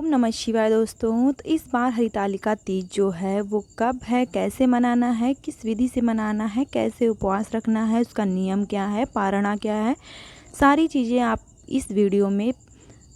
ओम नमः शिवाय दोस्तों। तो इस बार हरितालिका तीज जो है वो कब है, कैसे मनाना है, किस विधि से मनाना है, कैसे उपवास रखना है, उसका नियम क्या है, पारणा क्या है, सारी चीज़ें आप इस वीडियो में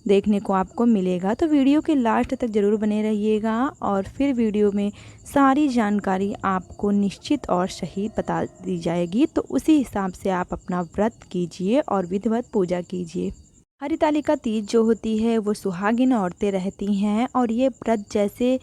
देखने को आपको मिलेगा। तो वीडियो के लास्ट तक ज़रूर बने रहिएगा और फिर वीडियो में सारी जानकारी आपको निश्चित और सही बता दी जाएगी। तो उसी हिसाब से आप अपना व्रत कीजिए और विधिवत पूजा कीजिए। हरितालिका तीज जो होती है वो सुहागिन औरतें रहती हैं और ये व्रत जैसे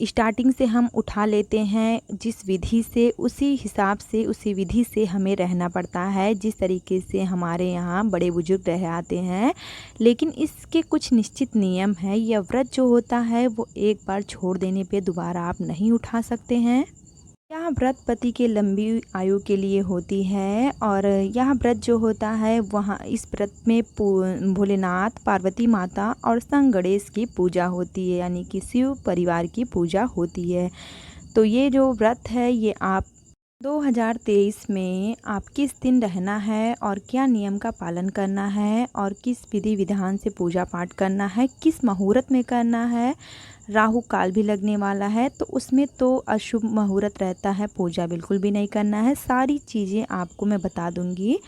स्टार्टिंग से हम उठा लेते हैं जिस विधि से, उसी हिसाब से उसी विधि से हमें रहना पड़ता है, जिस तरीके से हमारे यहाँ बड़े बुजुर्ग रह आते हैं। लेकिन इसके कुछ निश्चित नियम हैं। यह व्रत जो होता है वो एक बार छोड़ देने पे दोबारा आप नहीं उठा सकते हैं। यह व्रत पति के लंबी आयु के लिए होती है और यह व्रत जो होता है वहाँ इस व्रत में भोलेनाथ, पार्वती माता और संग गणेश की पूजा होती है, यानी कि शिव परिवार की पूजा होती है। तो ये जो व्रत है ये आप 2023 में आप किस दिन रहना है और क्या नियम का पालन करना है और किस विधि विधान से पूजा पाठ करना है, किस मुहूर्त में करना है। राहु काल भी लगने वाला है तो उसमें तो अशुभ मुहूर्त रहता है, पूजा बिल्कुल भी नहीं करना है। सारी चीज़ें आपको मैं बता दूंगी।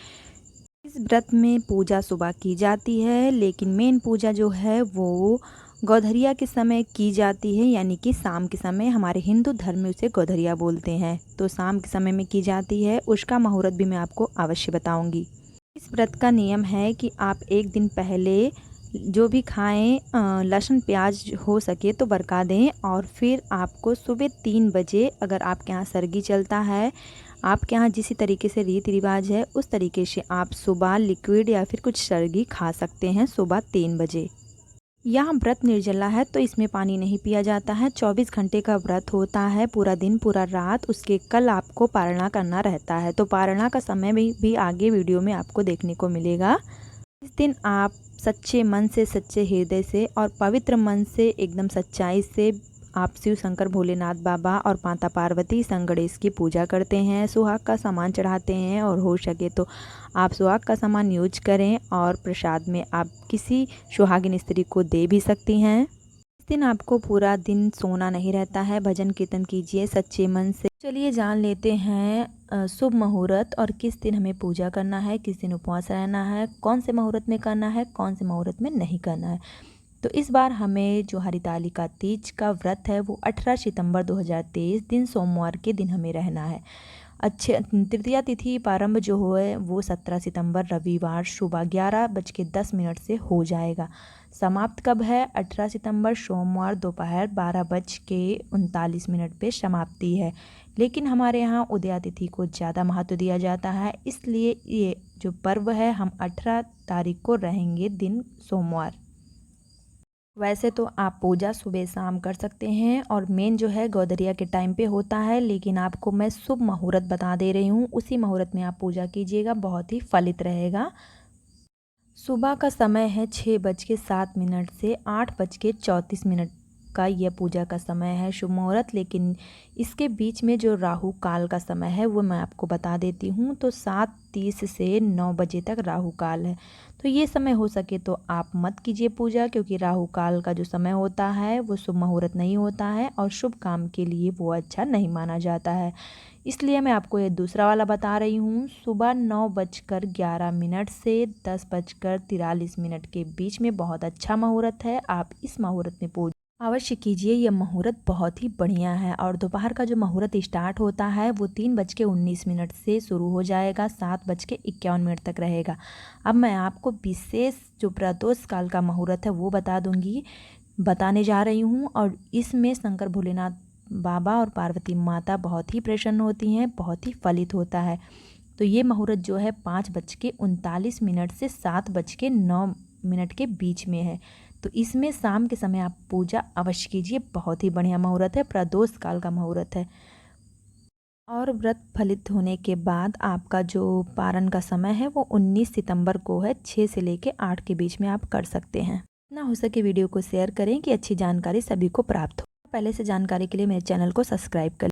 इस व्रत में पूजा सुबह की जाती है, लेकिन मेन पूजा जो है वो गौधरिया के समय की जाती है, यानी कि शाम के समय। हमारे हिंदू धर्म में उसे गौधरिया बोलते हैं। तो शाम के समय में की जाती है। उसका मुहूर्त भी मैं आपको अवश्य बताऊंगी। इस व्रत का नियम है कि आप एक दिन पहले जो भी खाएं लहसुन प्याज हो सके तो बरका दें और फिर आपको सुबह 3 बजे, अगर आपके यहाँ सरगी चलता है, आपके यहाँ जिस तरीके से रीति रिवाज है उस तरीके से आप सुबह लिक्विड या फिर कुछ सरगी खा सकते हैं सुबह 3 बजे। यहाँ व्रत निर्जला है तो इसमें पानी नहीं पिया जाता है। 24 घंटे का व्रत होता है, पूरा दिन पूरा रात। उसके कल आपको पारणा करना रहता है। तो पारणा का समय भी आगे वीडियो में आपको देखने को मिलेगा। इस दिन आप सच्चे मन से, सच्चे हृदय से और पवित्र मन से, एकदम सच्चाई से आप शिव शंकर भोलेनाथ बाबा और माता पार्वती संग गणेश की पूजा करते हैं। सुहाग का सामान चढ़ाते हैं और हो सके तो आप सुहाग का सामान यूज करें और प्रसाद में आप किसी सुहागिन स्त्री को दे भी सकती हैं। इस दिन आपको पूरा दिन सोना नहीं रहता है। भजन कीर्तन कीजिए सच्चे मन से। चलिए जान लेते हैं शुभ मुहूर्त और किस दिन हमें पूजा करना है, किस दिन उपवास रहना है, कौन से मुहूर्त में करना है, कौन से मुहूर्त में नहीं करना है। तो इस बार हमें जो हरितालिका तीज का व्रत है वो 18 सितंबर 2023 दिन सोमवार के दिन हमें रहना है। अच्छे तृतीया तिथि प्रारंभ जो है वो 17 सितंबर रविवार सुबह 11:10 से हो जाएगा। समाप्त कब है? 18 सितंबर सोमवार दोपहर 12:39 पे समाप्ति है। लेकिन हमारे यहाँ उदया तिथि को ज़्यादा महत्व दिया जाता है, इसलिए ये जो पर्व है हम 18 तारीख को रहेंगे दिन सोमवार। वैसे तो आप पूजा सुबह शाम कर सकते हैं और मेन जो है गौधरिया के टाइम पे होता है, लेकिन आपको मैं शुभ मुहूर्त बता दे रही हूँ। उसी मुहूर्त में आप पूजा कीजिएगा, बहुत ही फलित रहेगा। सुबह का समय है 6:07 से 8:34 का यह पूजा का समय है, शुभ मुहूर्त। लेकिन इसके बीच में जो राहु काल का समय है वो मैं आपको बता देती हूँ। तो 7:30 से 9 बजे तक राहु काल है। तो ये समय हो सके तो आप मत कीजिए पूजा, क्योंकि राहु काल का जो समय होता है वो शुभ मुहूर्त नहीं होता है और शुभ काम के लिए वो अच्छा नहीं माना जाता है। इसलिए मैं आपको ये दूसरा वाला बता रही हूँ। सुबह 9:11 से 10:43 के बीच में बहुत अच्छा मुहूर्त है। आप इस मुहूर्त में पूजा अवश्य कीजिए। यह मुहूर्त बहुत ही बढ़िया है। और दोपहर का जो मुहूर्त स्टार्ट होता है वो 3:19 से शुरू हो जाएगा, 7:51 तक रहेगा। अब मैं आपको विशेष जो प्रदोष काल का मुहूर्त है वो बताने जा रही हूँ। और इसमें शंकर भोलेनाथ बाबा और पार्वती माता बहुत ही प्रसन्न होती हैं, बहुत ही फलित होता है। तो ये मुहूर्त जो है 5:39 से 7:09 के बीच में है। तो इसमें शाम के समय आप पूजा अवश्य कीजिए, बहुत ही बढ़िया मुहूर्त है, प्रदोष काल का मुहूर्त है। और व्रत फलित होने के बाद आपका जो पारण का समय है वो 19 सितंबर को है, 6 से लेकर 8 के बीच में आप कर सकते हैं। जितना हो सके वीडियो को शेयर करें कि अच्छी जानकारी सभी को प्राप्त हो। पहले से जानकारी के लिए मेरे चैनल को सब्सक्राइब करें।